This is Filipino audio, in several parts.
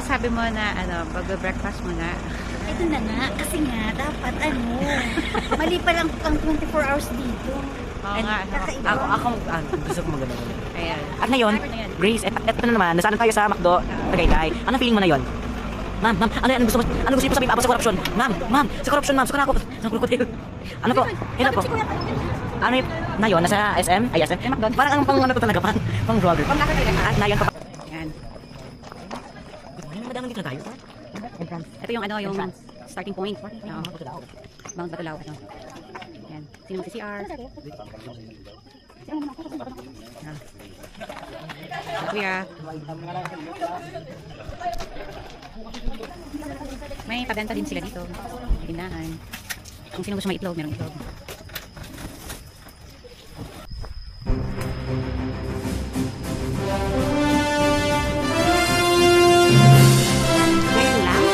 masasabi mo na pag-breakfast mo na? Ito na nga, kasi nga, dapat mali pa lang ang 24 hours dito. Oo nga. Ako gusto ko maganda. Ayan. At ngayon, Grace, eto na naman, nasaan tayo sa McDo, Tagaytay. Ano feeling mo na yon? Ma'am, ano gusto niyo sabihin pa sa corruption? Ma'am, sa corruption, ma'am, suka na ako sa krokodil. Ano po? Ito po. Ano yun? Na yun, nasa SM? Ay, SM? Parang ang pang ano to talaga, pang vlogger. At na yun pa. Ayan. Madami dito na tayo. Ito yung yung starting point. Oo. Mount Batulaw. Ayan. Sino si CR? Kuya. May pabenta din sila dito. Tindahan. Kung sino gusto may itlog, merong itlog. Ngayon lang.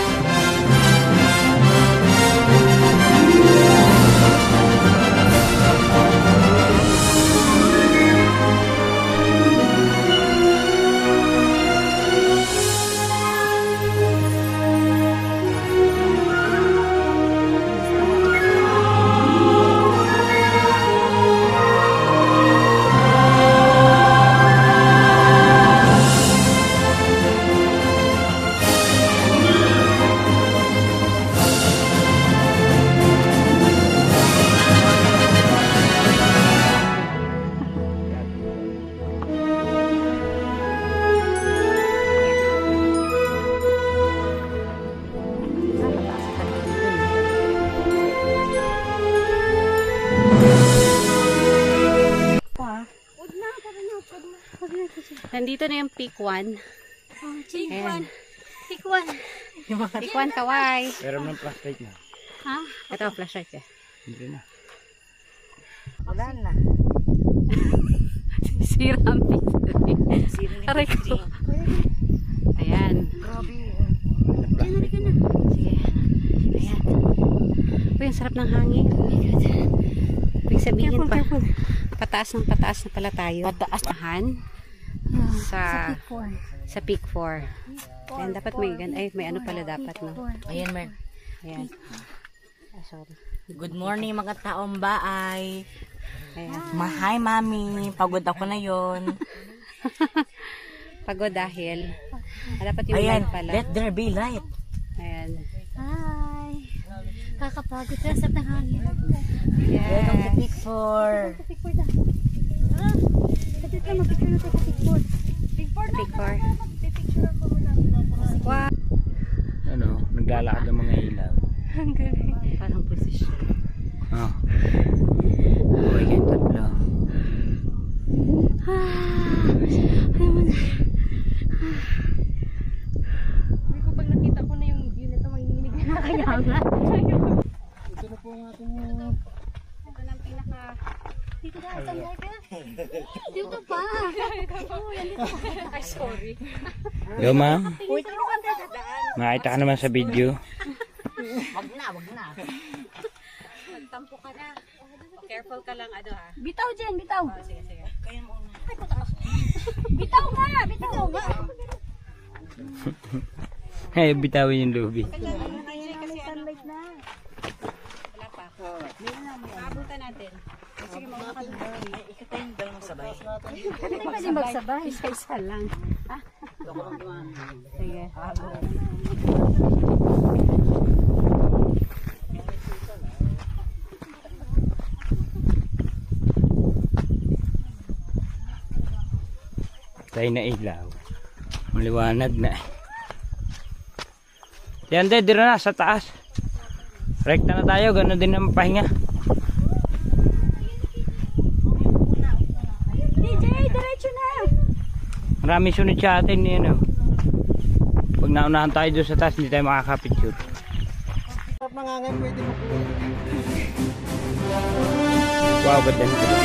Nandito na yung peak 1. Peak Ayan. 1. Peak 1. Peak 1 kaway. Pero ng flashlight na. Ha? Ito, flashlight eh. Hindi na. Wala na. Sira ang picture. Aray ko. Ayan. Diyan ka na. Sige. Ayan. Uy, ang sarap ng hangin. Ibig sabihin pa. Pataas na pala tayo. Pataas. Sa Peak 4. sa peak 4. Ayan, dapat may ano pala dapat, no? Ayan, Mer. Ayan. Sorry. Good morning mga taong baay. Ayan. Hi, mami. Pagod ako na yon. Pagod dahil dapat yung Ayan, light pala. let there be light. Ayan. Hi. Kakapagod ka sa tanghali. Welcome to Yes. Peak 4. Peak 4 na. Pwede tayo mag-picture na tayo sa Peak 4. Peak 4 na. Peak 4. Pipicture ako muna. Wow. Ano, naglalakad ng mga ilaw. Ang galing. Parang precision. Oh. Oh, yan tatlo. Ayaw mo na. Hindi ko pag nakita ko na yung view nito, manginginig na kaya nga. Ito na po ang ating Ito na ang pinaka... Dito na, sandal ka. Dito pa. Oo, yan dito. Ay, sorry. Yo, ma'am. Uy, tulungan ka. Makita ka naman sa video. Wag na. Magtampo ka na. Careful ka lang, ha. Bitaw, Jen, bitaw. Sige. Bitaw nga, bitaw nga. Hey, bitawin yung lubi. Sunlight na. Wala pa. Maabutan natin. Sige, Ikatayin ba yung sabay? Hindi pwede magsabay. Isa lang. Sige. Tayo na ilaw. Maliwanag na. Yan din, dito na sa taas. Rekta na tayo, gano'n din ang pahinga. DJ, diretso na. Marami sunod sa atin yun. Pag naunahan tayo doon sa taas, hindi tayo makakapicture. Wow, ba't yan? Kapag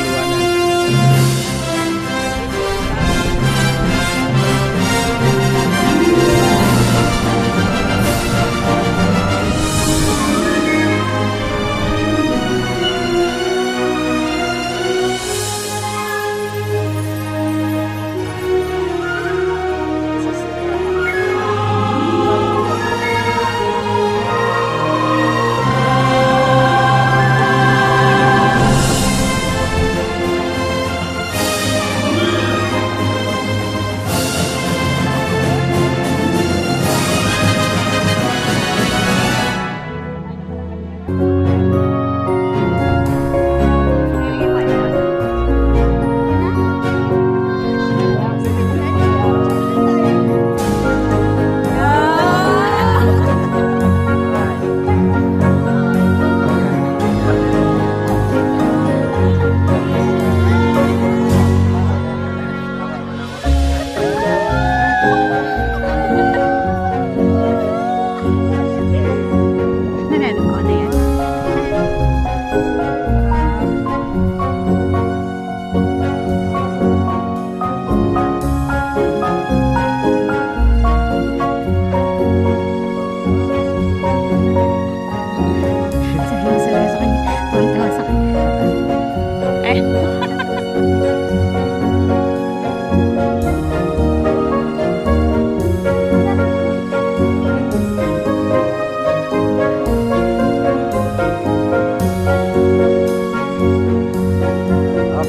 Oh,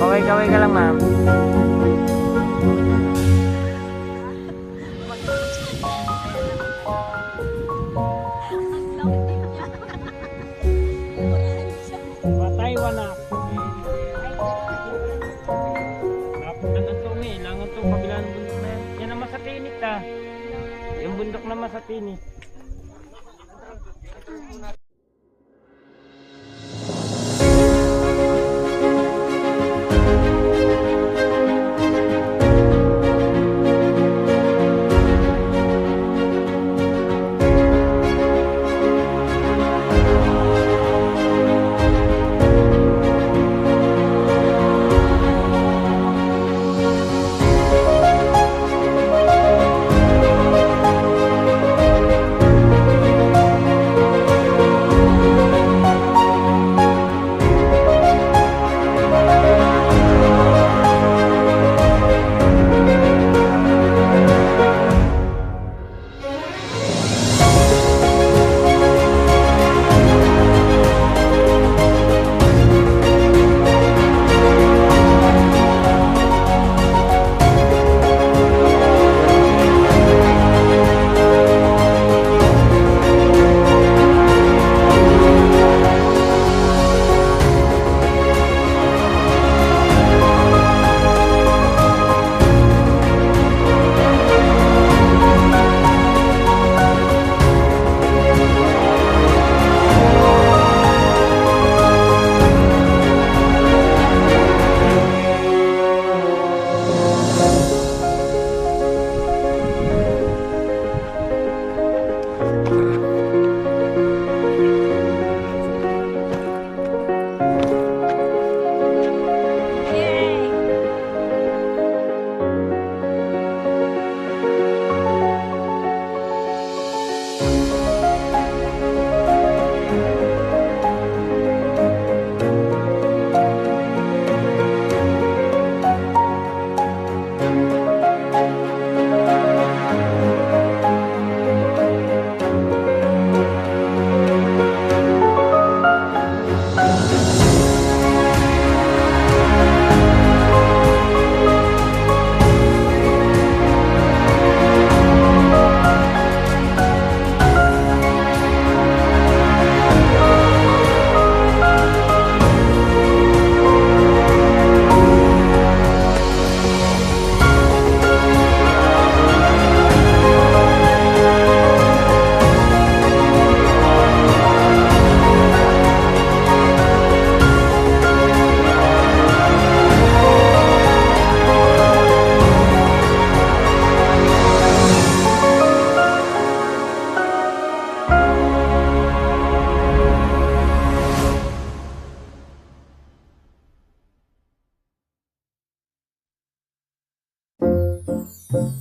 kaway-kaway ka lang, ma'am. Patay, wala. Napuntan ang tungi. Langan to, kabila ng bundok na yan. Yan ang masatinit, ah. Yung bundok na masatinit. Thank